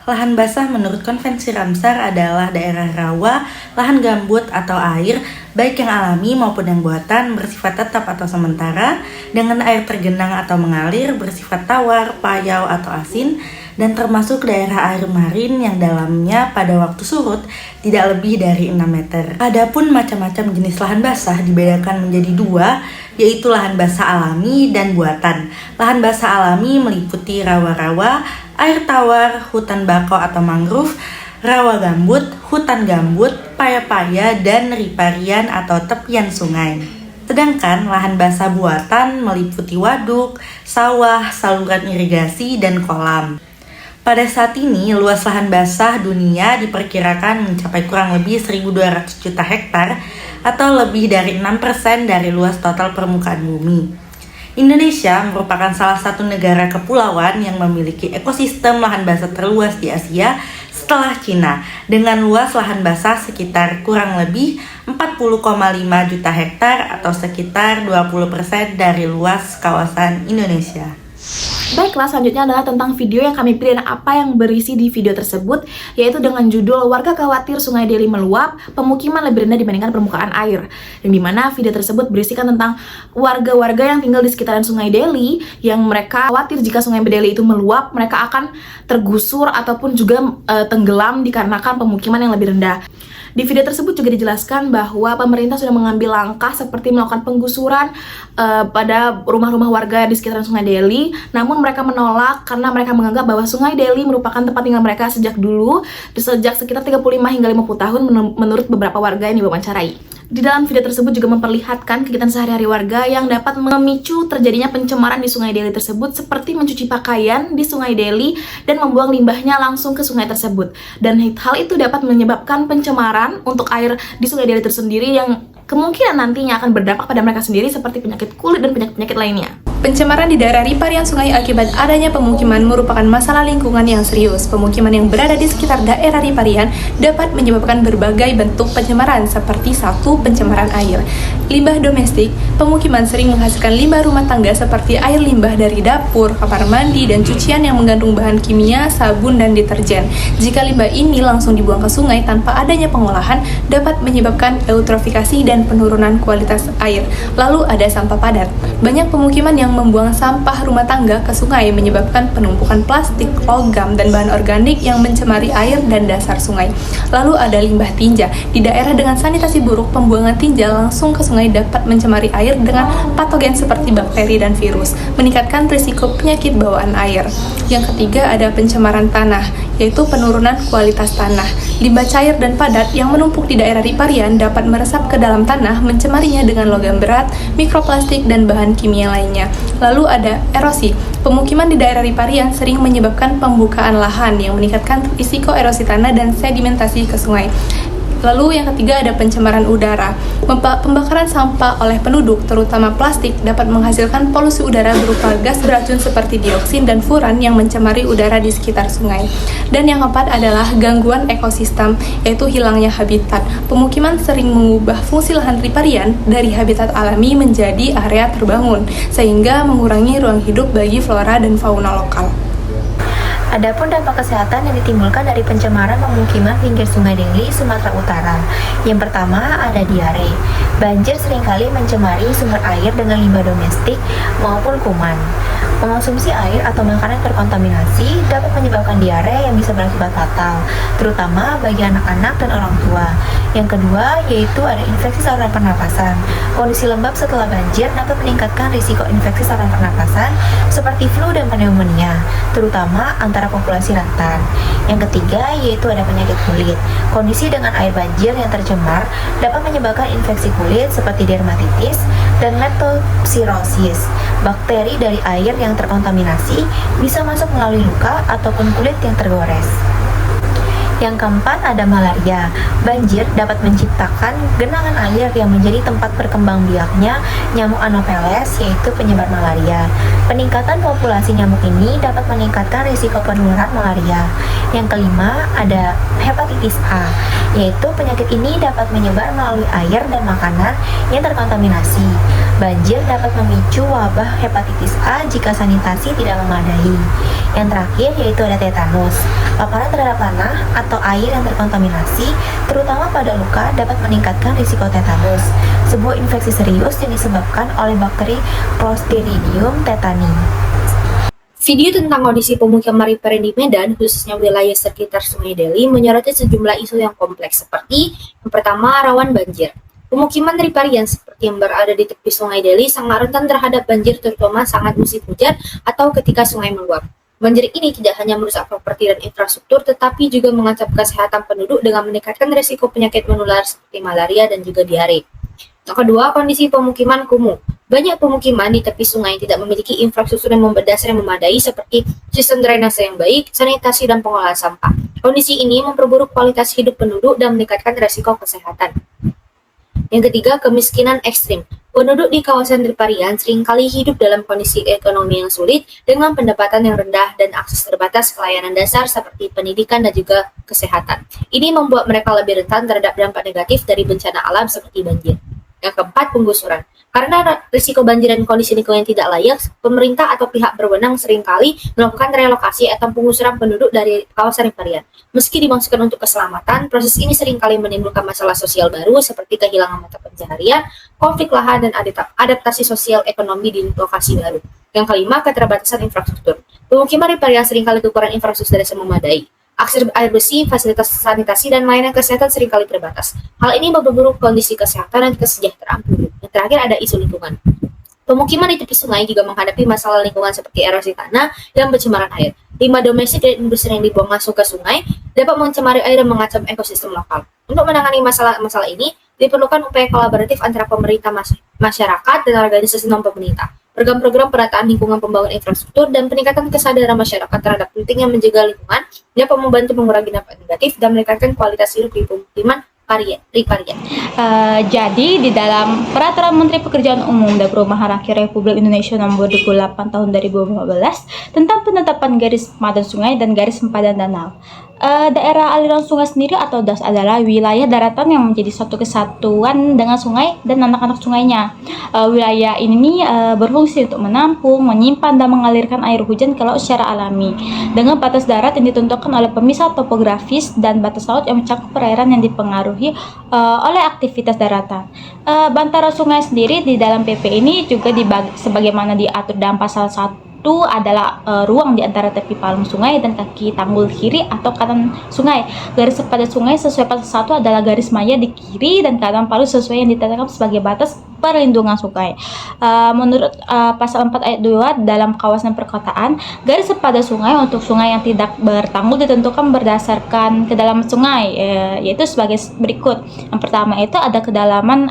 Lahan basah menurut konvensi Ramsar adalah daerah rawa, lahan gambut atau air, baik yang alami maupun yang buatan, bersifat tetap atau sementara, dengan air tergenang atau mengalir, bersifat tawar, payau atau asin, dan termasuk daerah air marin yang dalamnya pada waktu surut tidak lebih dari 6 meter. Adapun macam-macam jenis lahan basah dibedakan menjadi dua, yaitu lahan basah alami dan buatan. Lahan basah alami meliputi rawa-rawa, air tawar, hutan bakau atau mangrove, rawa gambut, hutan gambut, paya-paya, dan riparian atau tepian sungai. Sedangkan lahan basah buatan meliputi waduk, sawah, saluran irigasi, dan kolam. Pada saat ini, luas lahan basah dunia diperkirakan mencapai kurang lebih 1.200 juta hektar atau lebih dari 6% dari luas total permukaan bumi. Indonesia merupakan salah satu negara kepulauan yang memiliki ekosistem lahan basah terluas di Asia setelah Cina, dengan luas lahan basah sekitar kurang lebih 40,5 juta hektar atau sekitar 20% dari luas kawasan Indonesia. Baiklah, selanjutnya adalah tentang video yang kami pilih dan apa yang berisi di video tersebut, yaitu dengan judul Warga Khawatir Sungai Deli Meluap, Pemukiman Lebih Rendah Dibandingkan Permukaan Air. Yang dimana video tersebut berisikan tentang warga-warga yang tinggal di sekitaran Sungai Deli, yang mereka khawatir jika Sungai Deli itu meluap, mereka akan tergusur ataupun juga tenggelam dikarenakan pemukiman yang lebih rendah. Di video tersebut juga dijelaskan bahwa pemerintah sudah mengambil langkah seperti melakukan penggusuran pada rumah-rumah warga di sekitaran Sungai Deli. Namun mereka menolak karena mereka menganggap bahwa Sungai Deli merupakan tempat tinggal mereka sejak dulu, sejak sekitar 35 hingga 50 tahun menurut beberapa warga yang diwawancarai. Di dalam video tersebut juga memperlihatkan kegiatan sehari-hari warga yang dapat memicu terjadinya pencemaran di Sungai Deli tersebut, seperti mencuci pakaian di Sungai Deli dan membuang limbahnya langsung ke sungai tersebut. Dan hal itu dapat menyebabkan pencemaran untuk air di Sungai Deli tersendiri yang kemungkinan nantinya akan berdampak pada mereka sendiri seperti penyakit kulit dan penyakit-penyakit lainnya. Pencemaran di daerah riparian sungai akibat adanya pemukiman merupakan masalah lingkungan yang serius. Pemukiman yang berada di sekitar daerah riparian dapat menyebabkan berbagai bentuk pencemaran seperti 1. Pencemaran air. Limbah domestik, pemukiman sering menghasilkan limbah rumah tangga seperti air limbah dari dapur, kamar mandi, dan cucian yang mengandung bahan kimia, sabun, dan deterjen. Jika limbah ini langsung dibuang ke sungai tanpa adanya pengolahan, dapat menyebabkan eutrofikasi dan penurunan kualitas air. Lalu ada sampah padat. Banyak pemukiman yang membuang sampah rumah tangga ke sungai menyebabkan penumpukan plastik, logam, dan bahan organik yang mencemari air dan dasar sungai. Lalu ada limbah tinja. Di daerah dengan sanitasi buruk, pembuangan tinja langsung ke sungai dapat mencemari air dengan patogen seperti bakteri dan virus, meningkatkan risiko penyakit bawaan air. Yang ketiga ada pencemaran tanah, yaitu penurunan kualitas tanah. Limbah cair dan padat yang menumpuk di daerah riparian dapat meresap ke dalam tanah, mencemarinya dengan logam berat, mikroplastik, dan bahan kimia lainnya. Lalu ada erosi. Pemukiman di daerah riparian sering menyebabkan pembukaan lahan yang meningkatkan risiko erosi tanah dan sedimentasi ke sungai. Lalu yang ketiga ada pencemaran udara. Pembakaran sampah oleh penduduk, terutama plastik, dapat menghasilkan polusi udara berupa gas beracun seperti dioksin dan furan yang mencemari udara di sekitar sungai. Dan yang keempat adalah gangguan ekosistem, yaitu hilangnya habitat. Pemukiman sering mengubah fungsi lahan riparian dari habitat alami menjadi area terbangun, sehingga mengurangi ruang hidup bagi flora dan fauna lokal. Adapun dampak kesehatan yang ditimbulkan dari pencemaran pemukiman pinggir Sungai Deli, Sumatera Utara. Yang pertama ada diare. Banjir seringkali mencemari sumber air dengan limbah domestik maupun kuman. Mengonsumsi air atau makanan terkontaminasi dapat menyebabkan diare yang bisa berakibat fatal, terutama bagi anak-anak dan orang tua. Yang kedua yaitu ada infeksi saluran pernapasan. Kondisi lembab setelah banjir dapat meningkatkan risiko infeksi saluran pernapasan seperti flu dan pneumonia, terutama antara populasi rentan. Yang ketiga yaitu ada penyakit kulit. Kondisi dengan air banjir yang tercemar dapat menyebabkan infeksi kulit seperti dermatitis dan leptospirosis. Bakteri dari air yang terkontaminasi bisa masuk melalui luka ataupun kulit yang tergores. Yang keempat ada malaria. Banjir dapat menciptakan genangan air yang menjadi tempat berkembang biaknya nyamuk Anopheles, yaitu penyebar malaria. Peningkatan populasi nyamuk ini dapat meningkatkan risiko penularan malaria. Yang kelima ada hepatitis A, yaitu penyakit ini dapat menyebar melalui air dan makanan yang terkontaminasi. Banjir dapat memicu wabah hepatitis A jika sanitasi tidak memadai. Yang terakhir yaitu ada tetanus. Paparan terhadap tanah atau air yang terkontaminasi, terutama pada luka, dapat meningkatkan risiko tetanus, sebuah infeksi serius yang disebabkan oleh bakteri Clostridium tetani. Video tentang kondisi pemukiman riparian di Medan, khususnya wilayah sekitar Sungai Deli, menyoroti sejumlah isu yang kompleks seperti yang pertama, rawan banjir. Pemukiman riparian seperti yang berada di tepi Sungai Deli sangat rentan terhadap banjir, terutama sangat musim hujan atau ketika sungai meluap. Banjir ini tidak hanya merusak properti dan infrastruktur, tetapi juga mengancam kesehatan penduduk dengan meningkatkan risiko penyakit menular seperti malaria dan juga diare. Yang kedua, kondisi pemukiman kumuh. Banyak pemukiman di tepi sungai tidak memiliki infrastruktur yang berdasar yang memadai seperti sistem drainase yang baik, sanitasi, dan pengolahan sampah. Kondisi ini memperburuk kualitas hidup penduduk dan meningkatkan risiko kesehatan. Yang ketiga, kemiskinan ekstrim. Penduduk di kawasan riparian seringkali hidup dalam kondisi ekonomi yang sulit dengan pendapatan yang rendah dan akses terbatas ke layanan dasar seperti pendidikan dan juga kesehatan. Ini membuat mereka lebih rentan terhadap dampak negatif dari bencana alam seperti banjir. Yang keempat, penggusuran. Karena risiko banjir dan kondisi lingkungan yang tidak layak, pemerintah atau pihak berwenang seringkali melakukan relokasi atau penggusuran penduduk dari kawasan riparian. Meski dimaksudkan untuk keselamatan, proses ini seringkali menimbulkan masalah sosial baru seperti kehilangan mata pencaharian, konflik lahan, dan adaptasi sosial ekonomi di lokasi baru. Yang kelima, keterbatasan infrastruktur. Pemukiman riparian seringkali kekurangan infrastruktur yang memadai. Akses air bersih, fasilitas sanitasi, dan layanan kesehatan seringkali terbatas. Hal ini memperburuk kondisi kesehatan dan kesejahteraan penduduk. Yang terakhir ada isu lingkungan. Pemukiman di tepi sungai juga menghadapi masalah lingkungan seperti erosi tanah dan pencemaran air. Limbah domestik dan industri yang dibuang masuk ke sungai dapat mencemari air dan mengancam ekosistem lokal. Untuk menangani masalah ini, diperlukan upaya kolaboratif antara pemerintah, masyarakat, dan organisasi non-pemerintah. Program-program penataan lingkungan, pembangunan infrastruktur, dan peningkatan kesadaran masyarakat terhadap pentingnya menjaga lingkungan dapat membantu mengurangi dampak negatif dan meningkatkan kualitas hidup di pemukiman riparian. Jadi di dalam Peraturan Menteri Pekerjaan Umum dan Perumahan Rakyat Republik Indonesia Nomor 28 Tahun 2015 tentang penetapan garis sempadan sungai dan garis sempadan danau. Daerah aliran sungai sendiri atau DAS adalah wilayah daratan yang menjadi suatu kesatuan dengan sungai dan anak-anak sungainya. Wilayah ini berfungsi untuk menampung, menyimpan, dan mengalirkan air hujan ke laut secara alami dengan batas darat yang ditentukan oleh pemisah topografis dan batas laut yang mencakup perairan yang dipengaruhi oleh aktivitas daratan. Bantaran sungai sendiri di dalam PP ini juga dibagi sebagaimana diatur dalam pasal 1 adalah ruang di antara tepi palung sungai dan kaki tanggul kiri atau kanan sungai. Garis sepadan sungai sesuai pasal 1 adalah garis maya di kiri dan kanan palung sesuai yang ditetapkan sebagai batas perlindungan sungai. Menurut pasal 4 ayat 2 dalam kawasan perkotaan, garis sepadan sungai untuk sungai yang tidak bertanggul ditentukan berdasarkan kedalaman sungai, yaitu sebagai berikut. Yang pertama itu ada kedalaman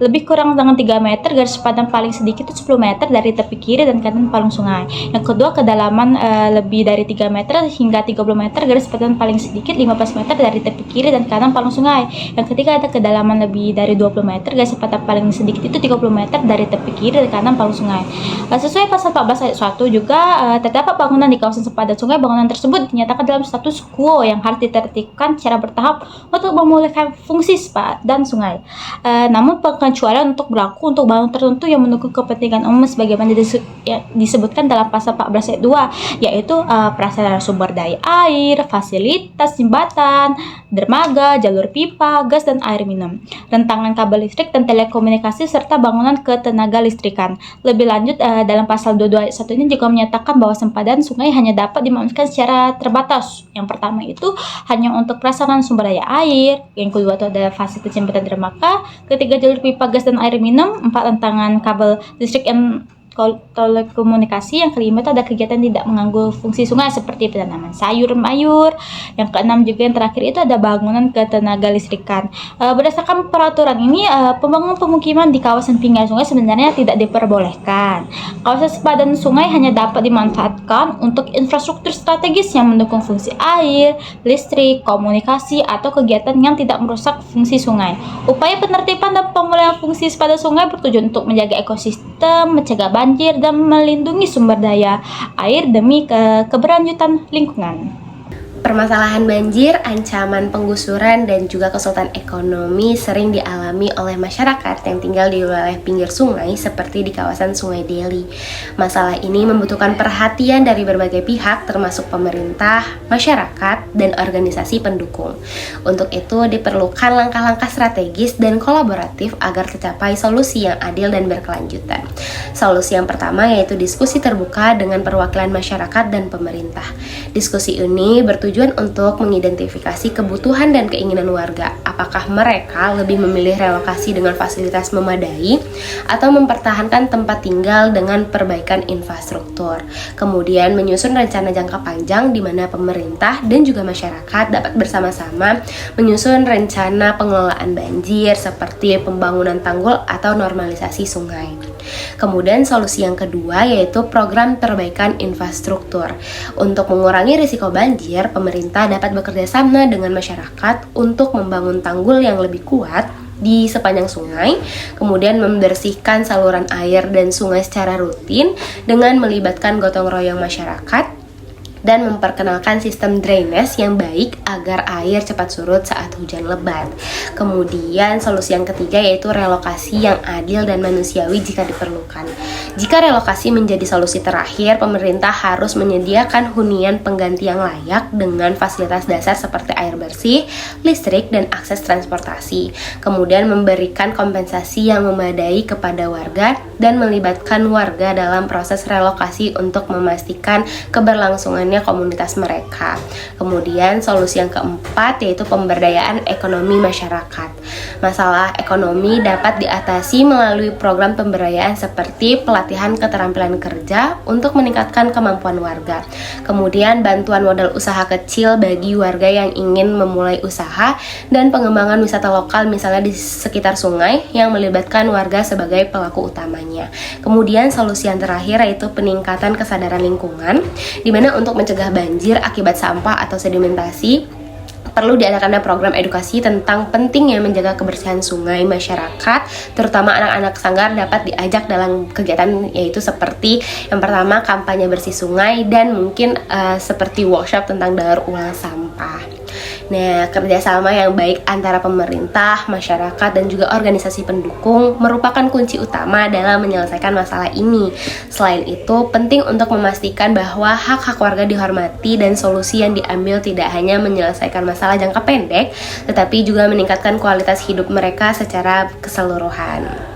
lebih kurang dengan 3 meter, garis sepadan paling sedikit itu 10 meter dari tepi kiri dan kanan palung sungai. Yang kedua, kedalaman lebih dari 3 meter hingga 30 meter, garis sepadan paling sedikit 15 meter dari tepi kiri dan kanan palung sungai. Yang ketiga, ada kedalaman lebih dari 20 meter, garis sepadan paling sedikit itu 30 meter dari tepi kiri dan kanan palung sungai. Sesuai pasal 14 ayat 1 juga terdapat bangunan di kawasan sepadan sungai. Bangunan tersebut dinyatakan dalam status quo yang harus ditertibkan secara bertahap untuk memulihkan fungsi sepadan sungai. Namun pengecualian untuk berlaku untuk bangunan tertentu yang mendukung kepentingan umum sebagaimana disebutkan dalam pasal 14 ayat 2, yaitu prasarana sumber daya air, fasilitas jembatan, dermaga, jalur pipa, gas dan air minum, rentangan kabel listrik dan telekomunikasi serta bangunan ketenaga listrikan. Lebih lanjut dalam pasal 22 ayat 1 ini juga menyatakan bahwa sempadan sungai hanya dapat dimanfaatkan secara terbatas. Yang pertama itu hanya untuk prasarana sumber daya air, yang kedua itu ada fasilitas jembatan dermaga, ketiga jalur pipa gas dan air minum, 4 rentangan kabel listrik yang telekomunikasi, yang kelima itu ada kegiatan tidak mengganggu fungsi sungai seperti penanaman sayur mayur, yang keenam juga yang terakhir itu ada bangunan ketenaga listrikan. Berdasarkan peraturan ini, pembangunan pemukiman di kawasan pinggir sungai sebenarnya tidak diperbolehkan. Kawasan sepadan sungai hanya dapat dimanfaatkan untuk infrastruktur strategis yang mendukung fungsi air, listrik, komunikasi, atau kegiatan yang tidak merusak fungsi sungai. Upaya penertiban dan pemulihan fungsi sepadan sungai bertujuan untuk menjaga ekosistem, mencegah banjir, dan melindungi sumber daya air demi keberlanjutan lingkungan. Permasalahan banjir, ancaman penggusuran, dan juga kesulitan ekonomi sering dialami oleh masyarakat yang tinggal di wilayah pinggir sungai seperti di kawasan Sungai Deli. Masalah ini membutuhkan perhatian dari berbagai pihak termasuk pemerintah, masyarakat, dan organisasi pendukung. Untuk itu diperlukan langkah-langkah strategis dan kolaboratif agar tercapai solusi yang adil dan berkelanjutan. Solusi yang pertama yaitu diskusi terbuka dengan perwakilan masyarakat dan pemerintah. Diskusi ini bertujuan untuk mengidentifikasi kebutuhan dan keinginan warga. Apakah mereka lebih memilih relokasi dengan fasilitas memadai atau mempertahankan tempat tinggal dengan perbaikan infrastruktur. Kemudian menyusun rencana jangka panjang di mana pemerintah dan juga masyarakat dapat bersama-sama menyusun rencana pengelolaan banjir seperti pembangunan tanggul atau normalisasi sungai. Kemudian solusi yang kedua yaitu program perbaikan infrastruktur. Untuk mengurangi risiko banjir, pemerintah dapat bekerja sama dengan masyarakat untuk membangun tanggul yang lebih kuat di sepanjang sungai, kemudian membersihkan saluran air dan sungai secara rutin dengan melibatkan gotong royong masyarakat, dan memperkenalkan sistem drainase yang baik agar air cepat surut saat hujan lebat. Kemudian solusi yang ketiga yaitu relokasi yang adil dan manusiawi jika diperlukan. Jika relokasi menjadi solusi terakhir, pemerintah harus menyediakan hunian pengganti yang layak dengan fasilitas dasar seperti air bersih, listrik, dan akses transportasi. Kemudian memberikan kompensasi yang memadai kepada warga dan melibatkan warga dalam proses relokasi untuk memastikan keberlangsungan komunitas mereka. Kemudian solusi yang keempat yaitu pemberdayaan ekonomi masyarakat. Masalah ekonomi dapat diatasi melalui program pemberdayaan seperti pelatihan keterampilan kerja untuk meningkatkan kemampuan warga. Kemudian bantuan modal usaha kecil bagi warga yang ingin memulai usaha dan pengembangan wisata lokal misalnya di sekitar sungai yang melibatkan warga sebagai pelaku utamanya. Kemudian solusi yang terakhir yaitu peningkatan kesadaran lingkungan di mana untuk mencegah banjir akibat sampah atau sedimentasi perlu diadakannya program edukasi tentang pentingnya menjaga kebersihan sungai. Masyarakat, terutama anak-anak sanggar dapat diajak dalam kegiatan yaitu seperti yang pertama kampanye bersih sungai dan mungkin seperti workshop tentang daur ulang sampah. Nah, kerjasama yang baik antara pemerintah, masyarakat, dan juga organisasi pendukung merupakan kunci utama dalam menyelesaikan masalah ini. Selain itu, penting untuk memastikan bahwa hak-hak warga dihormati dan solusi yang diambil tidak hanya menyelesaikan masalah jangka pendek, tetapi juga meningkatkan kualitas hidup mereka secara keseluruhan.